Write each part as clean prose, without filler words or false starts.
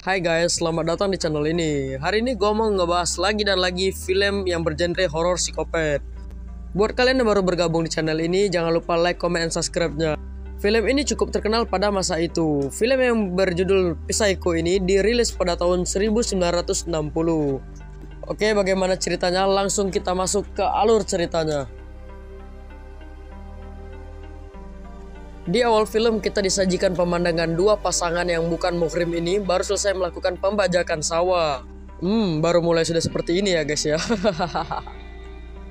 Hai guys, selamat datang di channel ini. Hari ini gue mau ngebahas lagi dan lagi film yang bergenre horor psikopat. Buat kalian yang baru bergabung di channel ini, jangan lupa like, comment, and subscribe-nya. Film ini cukup terkenal pada masa itu. Film yang berjudul Psycho ini dirilis pada tahun 1960. Oke, bagaimana ceritanya? Langsung kita masuk ke alur ceritanya. Di awal film kita disajikan pemandangan dua pasangan yang bukan muhrim ini baru selesai melakukan pembajakan sawah. Baru mulai sudah seperti ini ya guys ya.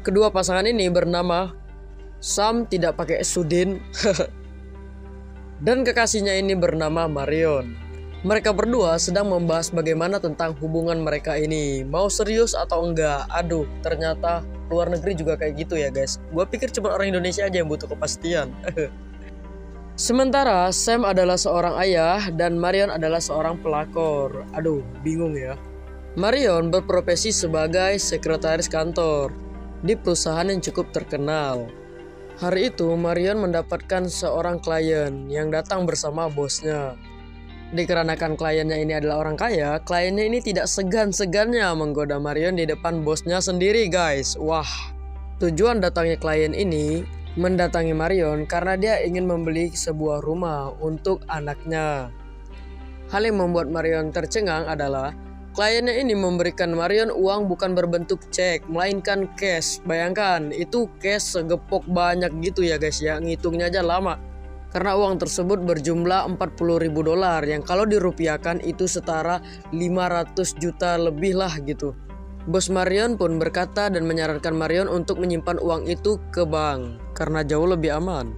Kedua pasangan ini bernama Sam tidak pakai Sudin dan kekasihnya ini bernama Marion. Mereka berdua sedang membahas bagaimana tentang hubungan mereka ini, mau serius atau enggak. Aduh, ternyata luar negeri juga kayak gitu ya guys. Gua pikir cuma orang Indonesia aja yang butuh kepastian. Sementara Sam adalah seorang ayah dan Marion adalah seorang pelakor. Aduh, bingung ya. Marion berprofesi sebagai sekretaris kantor di perusahaan yang cukup terkenal. Hari itu Marion mendapatkan seorang klien yang datang bersama bosnya. Dikarenakan kliennya ini adalah orang kaya, kliennya ini tidak segan-segannya menggoda Marion di depan bosnya sendiri guys. Wah, tujuan datangnya klien ini mendatangi Marion karena dia ingin membeli sebuah rumah untuk anaknya. Hal yang membuat Marion tercengang adalah kliennya ini memberikan Marion uang bukan berbentuk cek, melainkan cash. Bayangkan, itu cash segepok banyak gitu ya guys ya, ngitungnya aja lama. Karena uang tersebut berjumlah $40.000 yang kalau dirupiahkan itu setara 500 juta lebih lah gitu. Bos Marion pun berkata dan menyarankan Marion untuk menyimpan uang itu ke bank karena jauh lebih aman.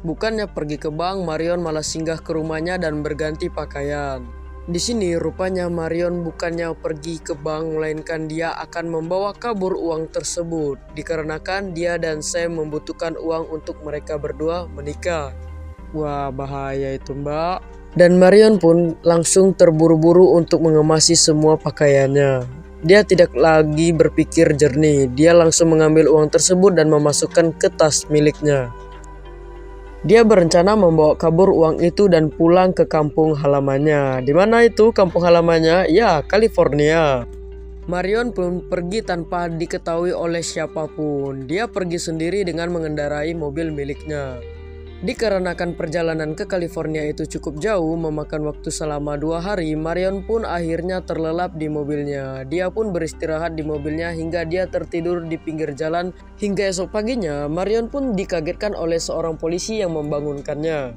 Bukannya pergi ke bank, Marion malah singgah ke rumahnya dan berganti pakaian. Di sini rupanya Marion bukannya pergi ke bank, melainkan dia akan membawa kabur uang tersebut dikarenakan dia dan Sam membutuhkan uang untuk mereka berdua menikah. Wah, bahaya itu mbak. Dan Marion pun langsung terburu-buru untuk mengemasi semua pakaiannya. Dia tidak lagi berpikir jernih. Dia langsung mengambil uang tersebut dan memasukkan ke tas miliknya. Dia berencana membawa kabur uang itu dan pulang ke kampung halamannya. Di mana itu kampung halamannya? Ya, California. Marion pun pergi tanpa diketahui oleh siapapun. Dia pergi sendiri dengan mengendarai mobil miliknya. Dikarenakan perjalanan ke California itu cukup jauh, memakan waktu selama 2 hari, Marion pun akhirnya terlelap di mobilnya. Dia pun beristirahat di mobilnya hingga dia tertidur di pinggir jalan. Hingga esok paginya, Marion pun dikagetkan oleh seorang polisi yang membangunkannya.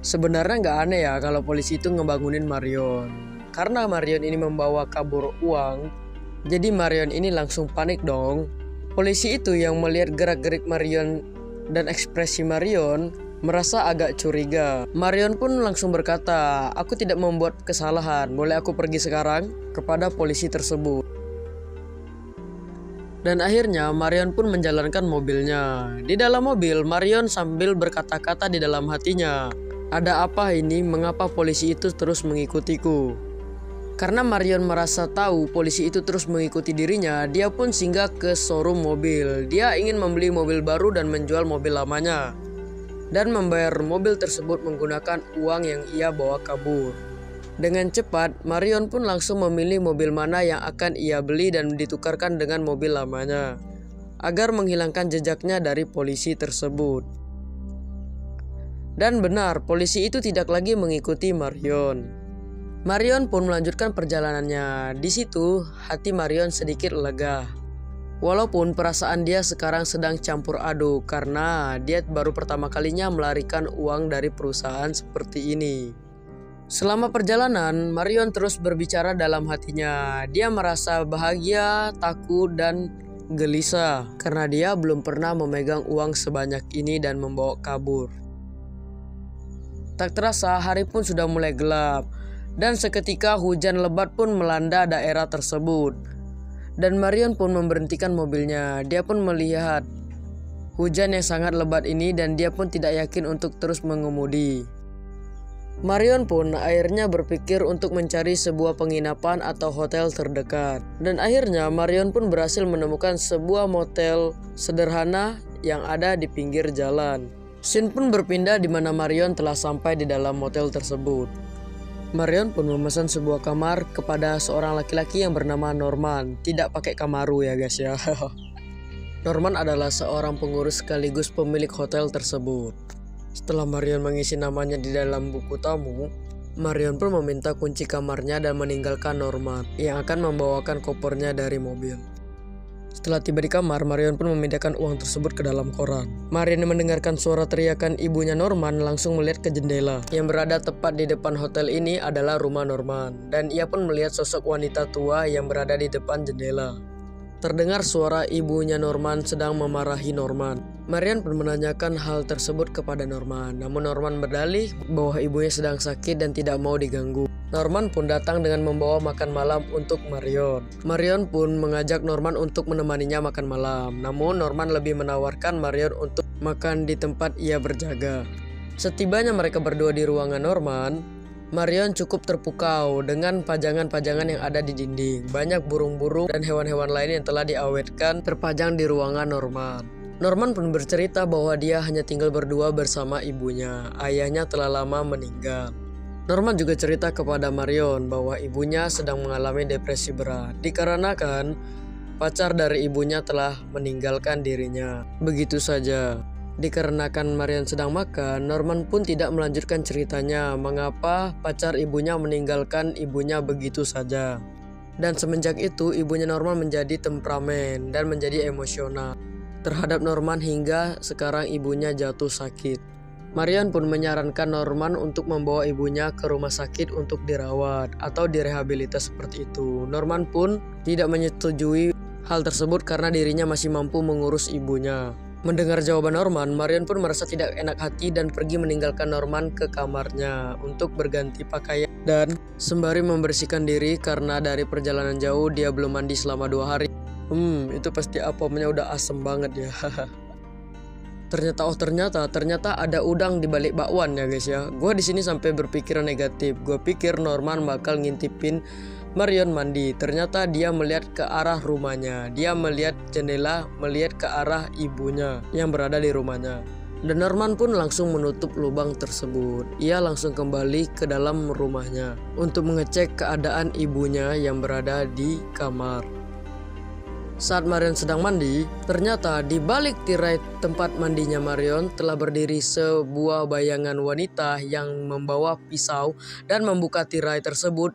Sebenarnya nggak aneh ya kalau polisi itu ngebangunin Marion. Karena Marion ini membawa kabur uang, jadi Marion ini langsung panik dong. Polisi itu yang melihat gerak-gerik Marion dan ekspresi Marion merasa agak curiga. Marion pun langsung berkata, "Aku tidak membuat kesalahan, boleh aku pergi sekarang?" kepada polisi tersebut. Dan akhirnya Marion pun menjalankan mobilnya. Di dalam mobil, Marion sambil berkata-kata di dalam hatinya, "Ada apa ini? Mengapa polisi itu terus mengikutiku?" Karena Marion merasa tahu polisi itu terus mengikuti dirinya, dia pun singgah ke showroom mobil. Dia ingin membeli mobil baru dan menjual mobil lamanya, dan membayar mobil tersebut menggunakan uang yang ia bawa kabur. Dengan cepat, Marion pun langsung memilih mobil mana yang akan ia beli dan ditukarkan dengan mobil lamanya, agar menghilangkan jejaknya dari polisi tersebut. Dan benar, polisi itu tidak lagi mengikuti Marion. Marion pun melanjutkan perjalanannya. Di situ, hati Marion sedikit lega. Walaupun perasaan dia sekarang sedang campur aduk karena dia baru pertama kalinya melarikan uang dari perusahaan seperti ini. Selama perjalanan, Marion terus berbicara dalam hatinya. Dia merasa bahagia, takut, dan gelisah karena dia belum pernah memegang uang sebanyak ini dan membawa kabur. Tak terasa, hari pun sudah mulai gelap. Dan seketika hujan lebat pun melanda daerah tersebut. Dan Marion pun memberhentikan mobilnya. Dia pun melihat hujan yang sangat lebat ini dan dia pun tidak yakin untuk terus mengemudi. Marion pun akhirnya berpikir untuk mencari sebuah penginapan atau hotel terdekat. Dan akhirnya Marion pun berhasil menemukan sebuah motel sederhana yang ada di pinggir jalan. Scene pun berpindah di mana Marion telah sampai di dalam motel tersebut. Marion pun memesan sebuah kamar kepada seorang laki-laki yang bernama Norman. Tidak pakai Kamaru ya guys ya. Norman adalah seorang pengurus sekaligus pemilik hotel tersebut. Setelah Marion mengisi namanya di dalam buku tamu, Marion pun meminta kunci kamarnya dan meninggalkan Norman yang akan membawakan kopernya dari mobil. Setelah tiba di kamar, Marion pun memindahkan uang tersebut ke dalam koran. Marion mendengarkan suara teriakan ibunya Norman langsung melihat ke jendela. Yang berada tepat di depan hotel ini adalah rumah Norman, dan ia pun melihat sosok wanita tua yang berada di depan jendela. Terdengar suara ibunya Norman sedang memarahi Norman. Marion pun menanyakan hal tersebut kepada Norman, namun Norman berdalih bahwa ibunya sedang sakit dan tidak mau diganggu. Norman pun datang dengan membawa makan malam untuk Marion. Marion pun mengajak Norman untuk menemaninya makan malam, namun Norman lebih menawarkan Marion untuk makan di tempat ia berjaga. Setibanya mereka berdua di ruangan Norman, Marion cukup terpukau dengan pajangan-pajangan yang ada di dinding. Banyak burung-burung dan hewan-hewan lain yang telah diawetkan terpajang di ruangan Norman. Norman pun bercerita bahwa dia hanya tinggal berdua bersama ibunya. Ayahnya telah lama meninggal. Norman juga cerita kepada Marion bahwa ibunya sedang mengalami depresi berat dikarenakan pacar dari ibunya telah meninggalkan dirinya. Begitu saja. Dikarenakan Marion sedang makan, Norman pun tidak melanjutkan ceritanya mengapa pacar ibunya meninggalkan ibunya begitu saja. Dan semenjak itu ibunya Norman menjadi temperamen dan menjadi emosional terhadap Norman hingga sekarang ibunya jatuh sakit. Marion pun menyarankan Norman untuk membawa ibunya ke rumah sakit untuk dirawat atau direhabilitas seperti itu. Norman pun tidak menyetujui hal tersebut karena dirinya masih mampu mengurus ibunya. Mendengar jawaban Norman, Marion pun merasa tidak enak hati dan pergi meninggalkan Norman ke kamarnya untuk berganti pakaian dan sembari membersihkan diri karena dari perjalanan jauh dia belum mandi selama 2 hari. Itu pasti apamnya udah asem banget ya. Ternyata ada udang di balik bakwan ya guys ya. Gue di sini sampai berpikiran negatif. Gue pikir Norman bakal ngintipin Marion mandi. Ternyata dia melihat ke arah rumahnya. Dia melihat jendela, melihat ke arah ibunya yang berada di rumahnya. Dan Norman pun langsung menutup lubang tersebut. Ia langsung kembali ke dalam rumahnya untuk mengecek keadaan ibunya yang berada di kamar. Saat Marion sedang mandi, ternyata di balik tirai tempat mandinya Marion telah berdiri sebuah bayangan wanita yang membawa pisau dan membuka tirai tersebut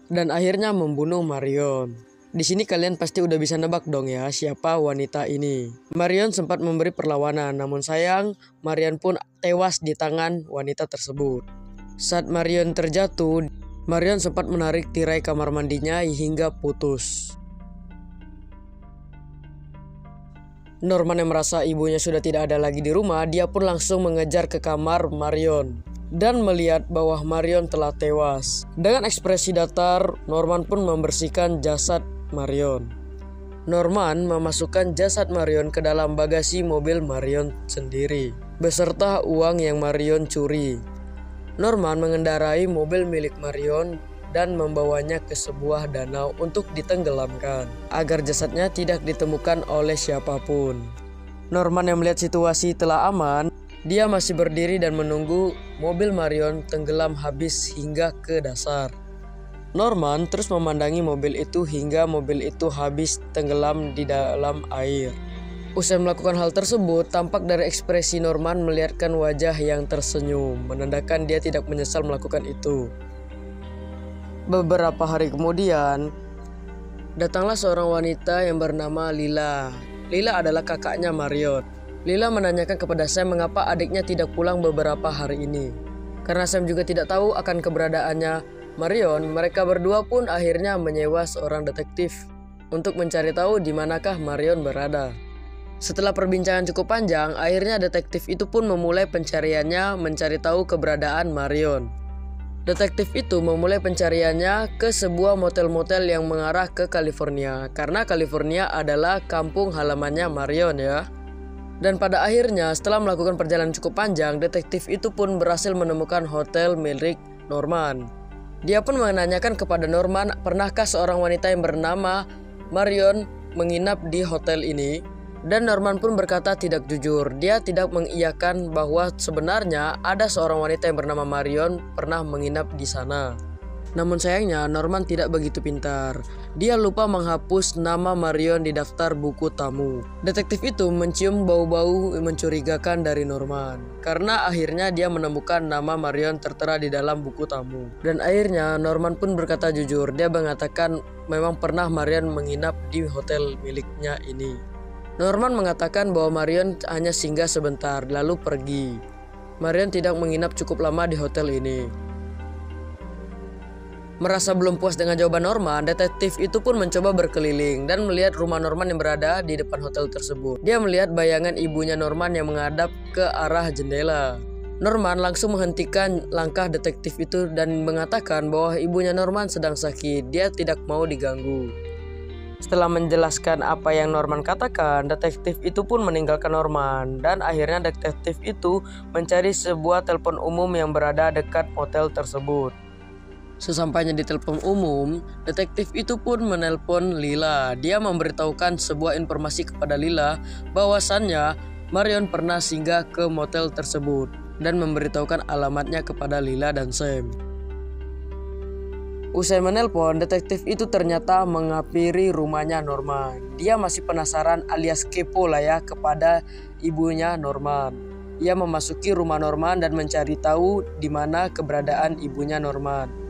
dan akhirnya membunuh Marion. Di sini kalian pasti udah bisa nebak dong ya siapa wanita ini. Marion sempat memberi perlawanan, namun sayang Marion pun tewas di tangan wanita tersebut. Saat Marion terjatuh, Marion sempat menarik tirai kamar mandinya hingga putus. Norman yang merasa ibunya sudah tidak ada lagi di rumah, dia pun langsung mengejar ke kamar Marion dan melihat bahwa Marion telah tewas. Dengan ekspresi datar, Norman pun membersihkan jasad Marion. Norman memasukkan jasad Marion ke dalam bagasi mobil Marion sendiri, beserta uang yang Marion curi. Norman mengendarai mobil milik Marion dan membawanya ke sebuah danau untuk ditenggelamkan agar jasadnya tidak ditemukan oleh siapapun. Norman yang melihat situasi telah aman, dia masih berdiri dan menunggu mobil Marion tenggelam habis hingga ke dasar. Norman terus memandangi mobil itu hingga mobil itu habis tenggelam di dalam air. Usai melakukan hal tersebut, tampak dari ekspresi Norman melihatkan wajah yang tersenyum, menandakan dia tidak menyesal melakukan itu. Beberapa hari kemudian, datanglah seorang wanita yang bernama Lila. Lila adalah kakaknya Marion. Lila menanyakan kepada Sam mengapa adiknya tidak pulang beberapa hari ini. Karena Sam juga tidak tahu akan keberadaannya Marion, mereka berdua pun akhirnya menyewa seorang detektif untuk mencari tahu di manakah Marion berada. Setelah perbincangan cukup panjang, akhirnya detektif itu pun memulai pencariannya mencari tahu keberadaan Marion. Detektif itu memulai pencariannya ke sebuah motel-motel yang mengarah ke California, karena California adalah kampung halamannya Marion ya. Dan pada akhirnya setelah melakukan perjalanan cukup panjang, detektif itu pun berhasil menemukan hotel milik Norman. Dia pun menanyakan kepada Norman, pernahkah seorang wanita yang bernama Marion menginap di hotel ini? Dan Norman pun berkata tidak jujur. Dia tidak mengiyakan bahwa sebenarnya ada seorang wanita yang bernama Marion pernah menginap di sana. Namun sayangnya Norman tidak begitu pintar. Dia lupa menghapus nama Marion di daftar buku tamu. Detektif itu mencium bau-bau mencurigakan dari Norman, karena akhirnya dia menemukan nama Marion tertera di dalam buku tamu. Dan akhirnya Norman pun berkata jujur. Dia mengatakan memang pernah Marion menginap di hotel miliknya ini. Norman mengatakan bahwa Marion hanya singgah sebentar lalu pergi. Marion tidak menginap cukup lama di hotel ini. Merasa belum puas dengan jawaban Norman, detektif itu pun mencoba berkeliling dan melihat rumah Norman yang berada di depan hotel tersebut. Dia melihat bayangan ibunya Norman yang menghadap ke arah jendela. Norman langsung menghentikan langkah detektif itu dan mengatakan bahwa ibunya Norman sedang sakit. Dia tidak mau diganggu. Setelah menjelaskan apa yang Norman katakan, detektif itu pun meninggalkan Norman. Dan akhirnya detektif itu mencari sebuah telepon umum yang berada dekat hotel tersebut. Sesampainya di telepon umum, detektif itu pun menelpon Lila. Dia memberitahukan sebuah informasi kepada Lila bahwasannya Marion pernah singgah ke motel tersebut dan memberitahukan alamatnya kepada Lila dan Sam. Usai menelpon, detektif itu ternyata menghampiri rumahnya Norman. Dia masih penasaran alias kepo lah ya kepada ibunya Norman. Ia memasuki rumah Norman dan mencari tahu di mana keberadaan ibunya Norman.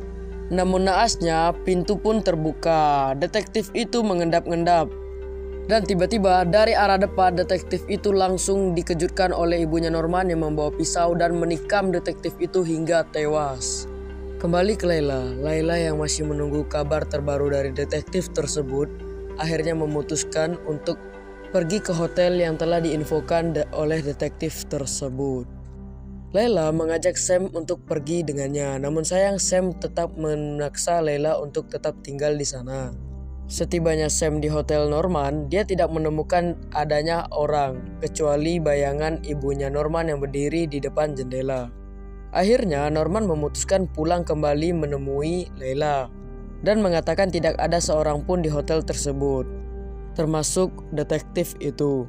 Namun naasnya pintu pun terbuka. Detektif itu mengendap-endap. Dan tiba-tiba dari arah depan detektif itu langsung dikejutkan oleh ibunya Norman yang membawa pisau dan menikam detektif itu hingga tewas. Kembali ke Layla. Layla yang masih menunggu kabar terbaru dari detektif tersebut akhirnya memutuskan untuk pergi ke hotel yang telah diinfokan oleh detektif tersebut. Layla mengajak Sam untuk pergi dengannya, namun sayang Sam tetap memaksa Layla untuk tetap tinggal di sana. Setibanya Sam di hotel Norman, dia tidak menemukan adanya orang, kecuali bayangan ibunya Norman yang berdiri di depan jendela. Akhirnya Norman memutuskan pulang kembali menemui Layla, dan mengatakan tidak ada seorang pun di hotel tersebut, termasuk detektif itu.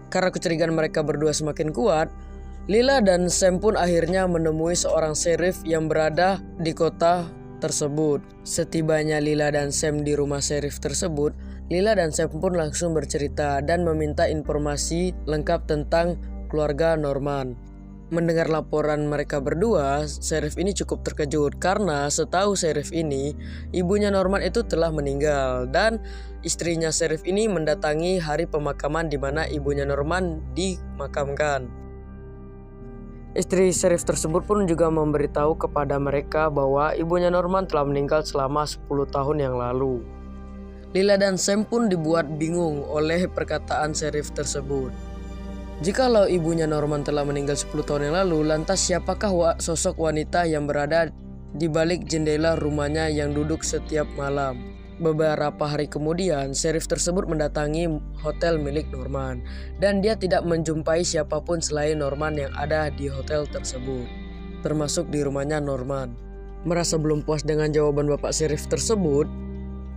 Karena kecurigaan mereka berdua semakin kuat, Lila dan Sam pun akhirnya menemui seorang sheriff yang berada di kota tersebut. Setibanya Lila dan Sam di rumah sheriff tersebut, Lila dan Sam pun langsung bercerita dan meminta informasi lengkap tentang keluarga Norman. Mendengar laporan mereka berdua, sheriff ini cukup terkejut karena setahu sheriff ini, ibunya Norman itu telah meninggal dan istrinya sheriff ini mendatangi hari pemakaman di mana ibunya Norman dimakamkan. Istri sheriff tersebut pun juga memberitahu kepada mereka bahwa ibunya Norman telah meninggal selama 10 tahun yang lalu. Lila dan Sam pun dibuat bingung oleh perkataan sheriff tersebut. Jikalau ibunya Norman telah meninggal 10 tahun yang lalu, lantas siapakah sosok wanita yang berada di balik jendela rumahnya yang duduk setiap malam? Beberapa hari kemudian, sheriff tersebut mendatangi hotel milik Norman dan dia tidak menjumpai siapapun selain Norman yang ada di hotel tersebut, termasuk di rumahnya Norman. Merasa belum puas dengan jawaban bapak sheriff tersebut,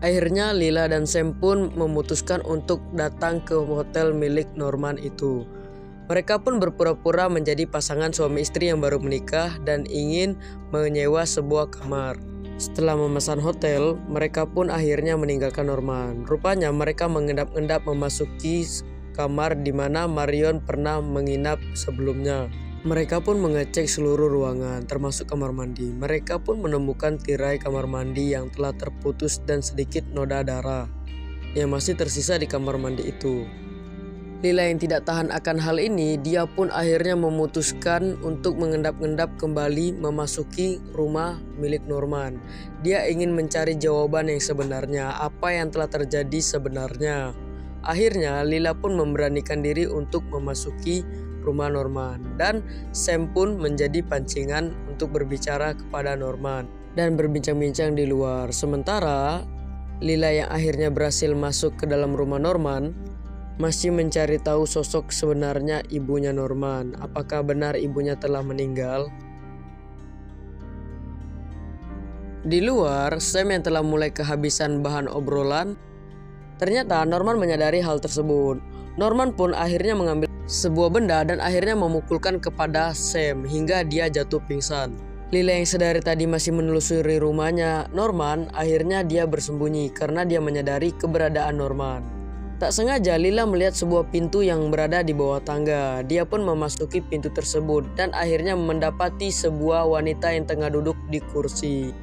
akhirnya Lila dan Sam pun memutuskan untuk datang ke hotel milik Norman itu. Mereka pun berpura-pura menjadi pasangan suami istri yang baru menikah dan ingin menyewa sebuah kamar. Setelah memesan hotel, mereka pun akhirnya meninggalkan Norman. Rupanya mereka mengendap-endap memasuki kamar di mana Marion pernah menginap sebelumnya. Mereka pun mengecek seluruh ruangan, termasuk kamar mandi. Mereka pun menemukan tirai kamar mandi yang telah terputus dan sedikit noda darah yang masih tersisa di kamar mandi itu. Lila yang tidak tahan akan hal ini, dia pun akhirnya memutuskan untuk mengendap-endap kembali memasuki rumah milik Norman. Dia ingin mencari jawaban yang sebenarnya, apa yang telah terjadi sebenarnya. Akhirnya Lila pun memberanikan diri untuk memasuki rumah Norman, dan Sam pun menjadi pancingan untuk berbicara kepada Norman dan berbincang-bincang di luar. Sementara Lila yang akhirnya berhasil masuk ke dalam rumah Norman masih mencari tahu sosok sebenarnya ibunya Norman. Apakah benar ibunya telah meninggal? Di luar, Sam yang telah mulai kehabisan bahan obrolan, ternyata Norman menyadari hal tersebut. Norman pun akhirnya mengambil sebuah benda dan akhirnya memukulkan kepada Sam hingga dia jatuh pingsan. Lila yang sedari tadi masih menelusuri rumahnya Norman, akhirnya dia bersembunyi karena dia menyadari keberadaan Norman. Tak sengaja Lila melihat sebuah pintu yang berada di bawah tangga. Dia pun memasuki pintu tersebut dan akhirnya mendapati sebuah wanita yang tengah duduk di kursi.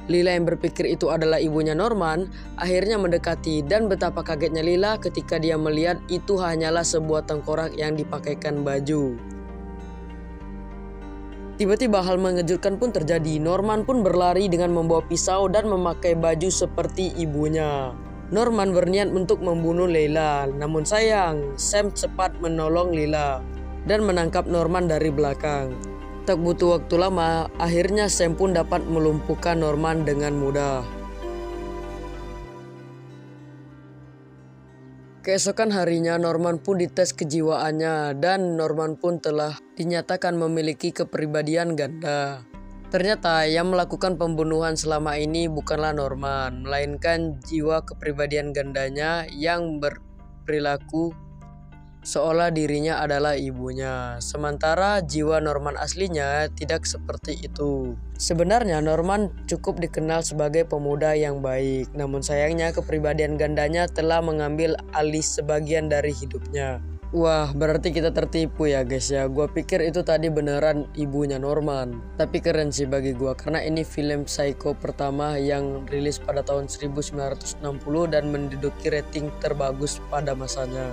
Lila yang berpikir itu adalah ibunya Norman akhirnya mendekati, dan betapa kagetnya Lila ketika dia melihat itu hanyalah sebuah tengkorak yang dipakaikan baju. Tiba-tiba hal mengejutkan pun terjadi. Norman pun berlari dengan membawa pisau dan memakai baju seperti ibunya. Norman berniat untuk membunuh Lila, namun sayang Sam cepat menolong Lila dan menangkap Norman dari belakang. Tak butuh waktu lama, akhirnya Sam pun dapat melumpuhkan Norman dengan mudah. Keesokan harinya Norman pun dites kejiwaannya dan Norman pun telah dinyatakan memiliki kepribadian ganda. Ternyata yang melakukan pembunuhan selama ini bukanlah Norman, melainkan jiwa kepribadian gandanya yang berperilaku seolah dirinya adalah ibunya. Sementara jiwa Norman aslinya tidak seperti itu. Sebenarnya Norman cukup dikenal sebagai pemuda yang baik, namun sayangnya kepribadian gandanya telah mengambil alih sebagian dari hidupnya. Wah, berarti kita tertipu ya guys ya. Gua pikir itu tadi beneran ibunya Norman. Tapi keren sih bagi gua karena ini film Psycho pertama yang rilis pada tahun 1960 dan menduduki rating terbagus pada masanya.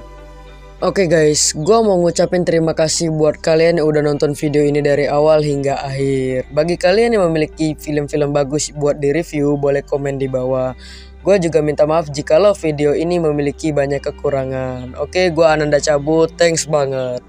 Oke guys, gue mau ngucapin terima kasih buat kalian yang udah nonton video ini dari awal hingga akhir. Bagi kalian yang memiliki film-film bagus buat di-review, boleh komen di bawah. Gue juga minta maaf jikalau video ini memiliki banyak kekurangan. Oke, gue Ananda cabut, thanks banget.